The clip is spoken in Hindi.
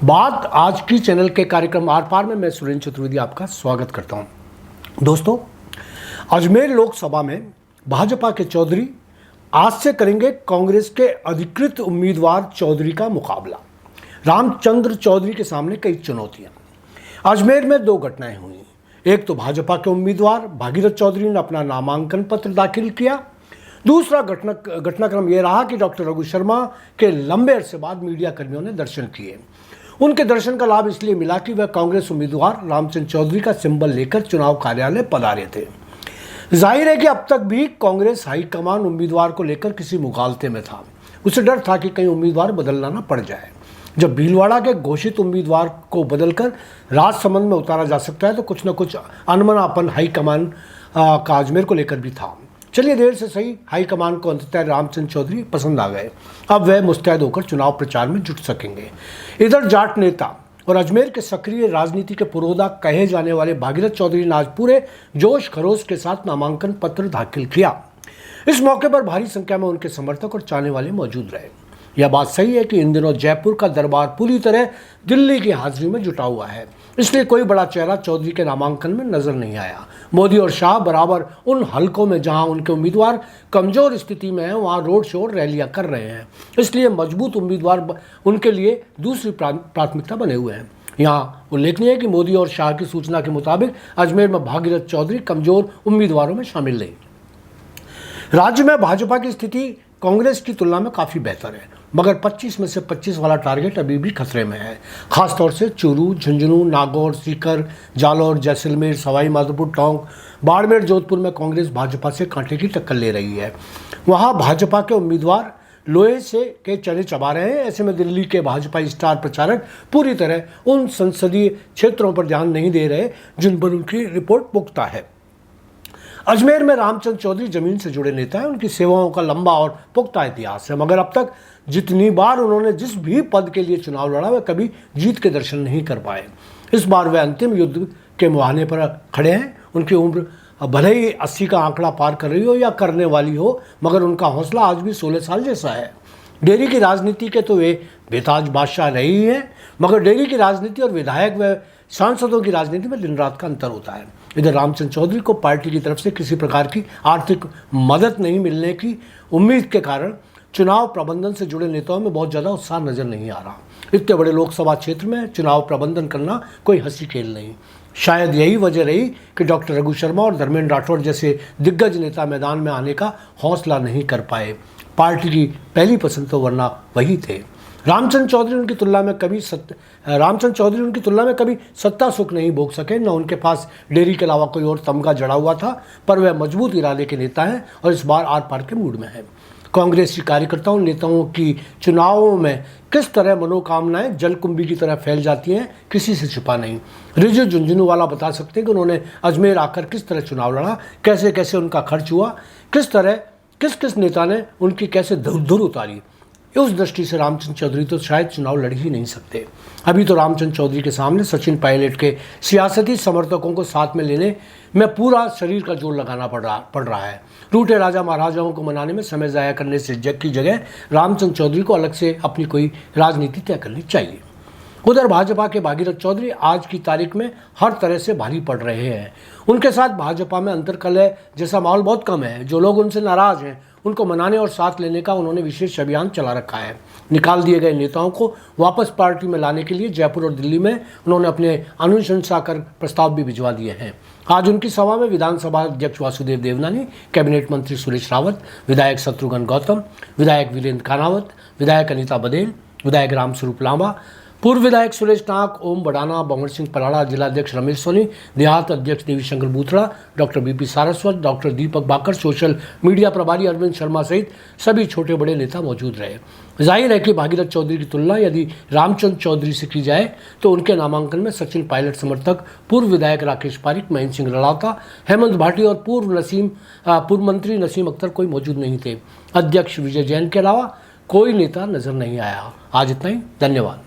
बात आज की चैनल के कार्यक्रम आर पार में मैं सुरेंद्र चतुर्वेदी आपका स्वागत करता हूं। दोस्तों, अजमेर लोकसभा में भाजपा के चौधरी आज से करेंगे कांग्रेस के अधिकृत उम्मीदवार चौधरी का मुकाबला। रामचंद्र चौधरी के सामने कई चुनौतियां। अजमेर में दो घटनाएं हुई। एक तो भाजपा के उम्मीदवार भागीरथ चौधरी ने अपना नामांकन पत्र दाखिल किया। दूसरा घटनाक्रम यह रहा कि डॉक्टर रघु शर्मा के लंबे अरसे बाद मीडिया कर्मियों ने दर्शन किए। उनके दर्शन का लाभ इसलिए मिला कि वह कांग्रेस उम्मीदवार रामचंद्र चौधरी का सिंबल लेकर चुनाव कार्यालय पधारे थे। जाहिर है कि अब तक भी कांग्रेस हाईकमान उम्मीदवार को लेकर किसी मुगालते में था। उसे डर था कि कहीं उम्मीदवार बदलना न पड़ जाए। जब भीलवाड़ा के घोषित उम्मीदवार को बदलकर राजसमंद में उतारा जा सकता है तो कुछ न कुछ अनमनापन हाईकमान का अजमेर को लेकर भी था। चलिए, देर से सही हाईकमान को अंततः रामचंद्र चौधरी पसंद आ गए। अब वह मुस्तैद होकर चुनाव प्रचार में जुट सकेंगे। इधर जाट नेता और अजमेर के सक्रिय राजनीति के पुरोधा कहे जाने वाले भागीरथ चौधरी ने आज पूरे जोश खरोश के साथ नामांकन पत्र दाखिल किया। इस मौके पर भारी संख्या में उनके समर्थक और चाहने वाले मौजूद रहे। यह बात सही है कि इन दिनों जयपुर का दरबार पूरी तरह दिल्ली की हाजिरी में जुटा हुआ है, इसलिए कोई बड़ा चेहरा चौधरी के नामांकन में नजर नहीं आया। मोदी और शाह बराबर उन हलकों में जहां उनके उम्मीदवार कमजोर स्थिति में हैं वहां रोड शो और रैलियां कर रहे हैं, इसलिए मजबूत उम्मीदवार उनके लिए दूसरी प्राथमिकता बने हुए हैं। यहाँ उल्लेखनीय है कि मोदी और शाह की सूचना के मुताबिक अजमेर में भागीरथ चौधरी कमजोर उम्मीदवारों में शामिल नहीं। राज्य में भाजपा की स्थिति कांग्रेस की तुलना में काफ़ी बेहतर है, मगर 25 में से 25 वाला टारगेट अभी भी खतरे में है। खासतौर से चूरू, झुंझुनू, नागौर, सीकर, जालौर, जैसलमेर, सवाई माधोपुर, टोंक, बाड़मेर, जोधपुर में कांग्रेस भाजपा से कांटे की टक्कर ले रही है। वहाँ भाजपा के उम्मीदवार लोहे से के चने चबा रहे हैं। ऐसे में दिल्ली के भाजपा स्टार प्रचारक पूरी तरह उन संसदीय क्षेत्रों पर ध्यान नहीं दे रहे जिन पर उनकी रिपोर्ट पुख्ता है। अजमेर में रामचंद्र चौधरी जमीन से जुड़े नेता हैं। उनकी सेवाओं का लंबा और पुख्ता इतिहास है, मगर अब तक जितनी बार उन्होंने जिस भी पद के लिए चुनाव लड़ा वह कभी जीत के दर्शन नहीं कर पाए। इस बार वे अंतिम युद्ध के मुहाने पर खड़े हैं। उनकी उम्र भले ही 80 का आंकड़ा पार कर रही हो या करने वाली हो, मगर उनका हौसला आज भी 16 साल जैसा है। डेरी की राजनीति के तो वे बेताज बादशाह रहे ही हैं, मगर डेरी की राजनीति और विधायक व सांसदों की राजनीति में दिन रात का अंतर होता है। इधर रामचंद्र चौधरी को पार्टी की तरफ से किसी प्रकार की आर्थिक मदद नहीं मिलने की उम्मीद के कारण चुनाव प्रबंधन से जुड़े नेताओं में बहुत ज़्यादा उत्साह नजर नहीं आ रहा। इतने बड़े लोकसभा क्षेत्र में चुनाव प्रबंधन करना कोई हंसी खेल नहीं। शायद यही वजह रही कि डॉक्टर रघु शर्मा और धर्मेंद्र राठौड़ जैसे दिग्गज नेता मैदान में आने का हौसला नहीं कर पाए। पार्टी की पहली पसंद तो वरना वही थे। रामचंद्र चौधरी उनकी तुलना में कभी सत्ता सुख नहीं भोग सके, न उनके पास डेरी के अलावा कोई और तमगा जड़ा हुआ था, पर वह मजबूत इरादे के नेता हैं और इस बार आर पार के मूड में है। कांग्रेसी कार्यकर्ताओं नेताओं की चुनावों में किस तरह मनोकामनाएं जलकुंभी की तरह फैल जाती हैं, किसी से छिपा नहीं। रिजु झुंझुनू वाला बता सकते हैं कि उन्होंने अजमेर आकर किस तरह चुनाव लड़ा, कैसे कैसे उनका खर्च हुआ, किस नेता ने उनकी कैसे धुर उतारी। उस दृष्टि से रामचंद्र चौधरी तो शायद चुनाव लड़ ही नहीं सकते। अभी तो रामचंद्र चौधरी के सामने सचिन पायलट के सियासती समर्थकों को साथ में लेने में पूरा शरीर का जोर लगाना पड़ रहा है। रूठे राजा महाराजाओं को मनाने में समय ज़ाया करने से की जगह रामचंद्र चौधरी को अलग से अपनी कोई राजनीति तय करनी चाहिए। उधर भाजपा के भागीरथ चौधरी आज की तारीख में हर तरह से भारी पड़ रहे हैं। उनके साथ भाजपा में अंतर्कलह जैसा माहौल बहुत कम है। जो लोग उनसे नाराज हैं उनको मनाने और साथ लेने का उन्होंने विशेष अभियान चला रखा है। निकाल दिए गए नेताओं को वापस पार्टी में लाने के लिए जयपुर और दिल्ली में उन्होंने अपने अनुशंसा कर प्रस्ताव भी भिजवा दिए हैं। आज उनकी सभा में विधानसभा अध्यक्ष वासुदेव देवनानी, कैबिनेट मंत्री सुरेश रावत, विधायक शत्रुघ्न गौतम, विधायक वीरेंद्र कानावत, विधायक अनीता बदेल, विधायक रामस्वरूप लांबा, पूर्व विधायक सुरेश नाग, ओम बड़ाना, बंवर सिंह पराड़ा, जिलाध्यक्ष रमेश सोनी, देहात अध्यक्ष Devishankar Boothra, doctor BP Saraswat, doctor Deepak Bakar, social media प्रभारी अरविंद शर्मा सहित सभी छोटे बड़े नेता मौजूद रहे। जाहिर है कि भागीरथ चौधरी की तुलना यदि रामचंद्र चौधरी से की जाए तो उनके नामांकन में सचिन पायलट समर्थक, पूर्व विधायक राकेश पारिक, महेंद्र सिंह रड़ावता, हेमंत भाटी और पूर्व मंत्री नसीम अख्तर कोई मौजूद नहीं थे। अध्यक्ष विजय जैन के अलावा कोई नेता नजर नहीं आया। आज इतना ही, धन्यवाद।